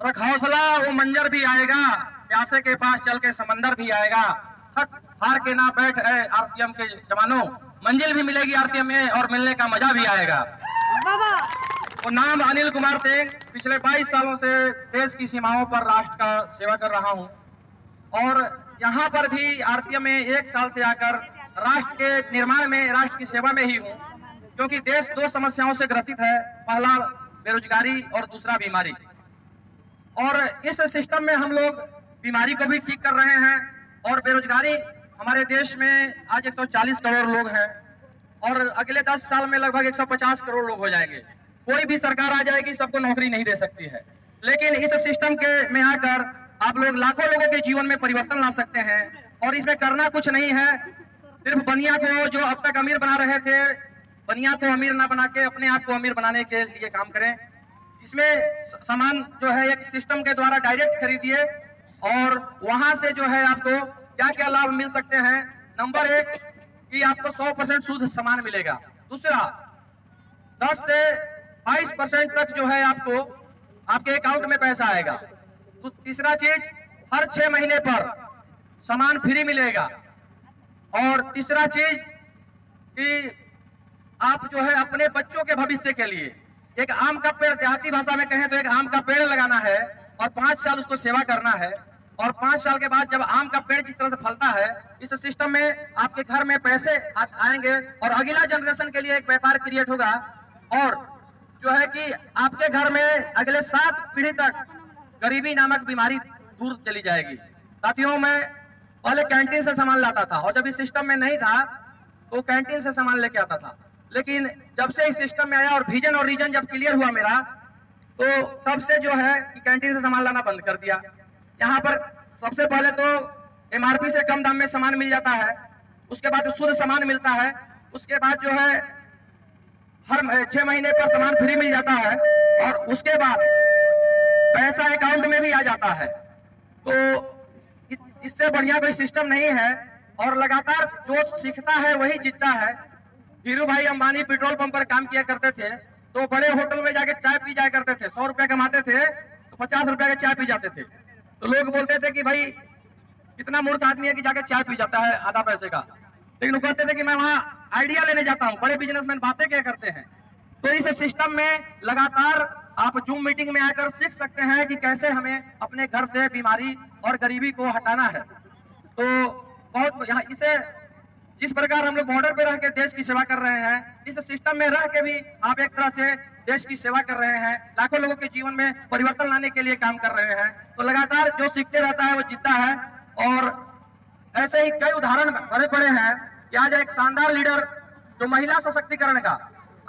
रख हौसला, वो मंजर भी आएगा, प्यासे के पास चल के समंदर भी आएगा। थक हार के ना बैठ आरसीएम के जवानों, मंजिल भी मिलेगी आरसीएम में और मिलने का मजा भी आएगा। वो नाम अनिल कुमार सिंह, पिछले 22 सालों से देश की सीमाओं पर राष्ट्र का सेवा कर रहा हूं और यहाँ पर भी आरसीएम में 1 साल से आकर राष्ट्र के निर्माण में, राष्ट्र की सेवा में ही हूँ, क्योंकि देश 2 समस्याओं से ग्रसित है। पहला बेरोजगारी और दूसरा बीमारी। और इस सिस्टम में हम लोग बीमारी को भी ठीक कर रहे हैं और बेरोजगारी, हमारे देश में आज 140 करोड़ लोग हैं और अगले 10 साल में लगभग 150 करोड़ लोग हो जाएंगे। कोई भी सरकार आ जाएगी, सबको नौकरी नहीं दे सकती है, लेकिन इस सिस्टम के में आकर आप लोग लाखों लोगों के जीवन में परिवर्तन ला सकते हैं। और इसमें करना कुछ नहीं है, सिर्फ बनिया को, जो अब तक अमीर बना रहे थे, बनिया को अमीर ना बना के अपने आप को अमीर बनाने के लिए काम करें। इसमें सामान जो है एक सिस्टम के द्वारा डायरेक्ट खरीदिए और वहां से जो है आपको क्या क्या लाभ मिल सकते हैं। नंबर 1 कि आपको 100% शुद्ध सामान मिलेगा। दूसरा, 10 से 22% तक जो है आपको आपके अकाउंट में पैसा आएगा। तीसरा चीज, हर 6 महीने पर सामान फ्री मिलेगा। और तीसरा चीज कि आप जो है अपने बच्चों के भविष्य के लिए एक आम का पेड़, देहाती भाषा में कहें तो एक आम का पेड़ लगाना है और 5 साल उसको सेवा करना है। और 5 साल के बाद जब आम का पेड़ जिस तरह से फलता है, इस सिस्टम में आपके घर में पैसे आएंगे और अगला जनरेशन के लिए एक व्यापार क्रिएट होगा और जो है कि आपके घर में अगले 7 पीढ़ी तक गरीबी नामक बीमारी दूर चली जाएगी। साथियों, मैं पहले कैंटीन से सामान लाता था और जब इस सिस्टम में नहीं था तो कैंटीन से सामान लेके आता था, लेकिन जब से इस सिस्टम में आया और विजन और रीजन जब क्लियर हुआ मेरा, तो तब से जो है कि कैंटीन से सामान लाना बंद कर दिया। यहाँ पर सबसे पहले तो एमआरपी से कम दाम में सामान मिल जाता है, उसके बाद शुद्ध सामान मिलता है, उसके बाद जो है हर 6 महीने पर सामान फ्री मिल जाता है और उसके बाद पैसा अकाउंट में भी आ जाता है। तो इससे बढ़िया कोई सिस्टम नहीं है और लगातार जो सीखता है वही जीतता है। धीरू भाई अंबानी पेट्रोल पंप पर काम किया करते थे तो बड़े होटल में जाके चाय पी जाया करते थे। 100 रुपए कमाते थे तो 50 रुपए का चाय पी जाते थे। तो लोग बोलते थे कि भाई कितना मूर्ख आदमी है कि जाके चाय पी जाता है आधा पैसे का, लेकिन वो कहते थे कि मैं वहां आइडिया लेने जाता हूं। बड़े बिजनेसमैन बातें क्या करते हैं। तो इस सिस्टम में लगातार आप जूम मीटिंग में आकर सीख सकते हैं कि कैसे हमें अपने घर से बीमारी और गरीबी को हटाना है। तो बहुत यहाँ इसे जिस प्रकार हम लोग बॉर्डर पे रह के देश की सेवा कर रहे हैं, इस सिस्टम में रह के भी आप एक तरह से देश की सेवा कर रहे हैं, लाखों लोगों के जीवन में परिवर्तन लाने के लिए काम कर रहे हैं। तो लगातार जो सीखते रहता है वो जीतता है। और ऐसे ही कई उदाहरण बड़े बड़े हैं कि आज एक शानदार लीडर जो महिला सशक्तिकरण का,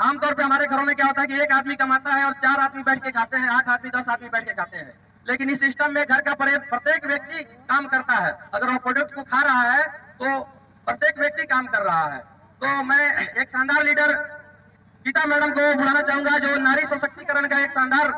आमतौर पे हमारे घरों में क्या होता है कि एक आदमी कमाता है और 4 आदमी बैठ के खाते हैं, 8 आदमी 10 आदमी बैठ के खाते हैं, लेकिन इस सिस्टम में घर का प्रत्येक व्यक्ति काम करता है। अगर वो प्रोडक्ट को खा रहा है तो प्रत्येक व्यक्ति काम कर रहा है। तो मैं एक शानदार लीडर गीता मैडम को बुलाना चाहूंगा जो नारी सशक्तिकरण का एक शानदार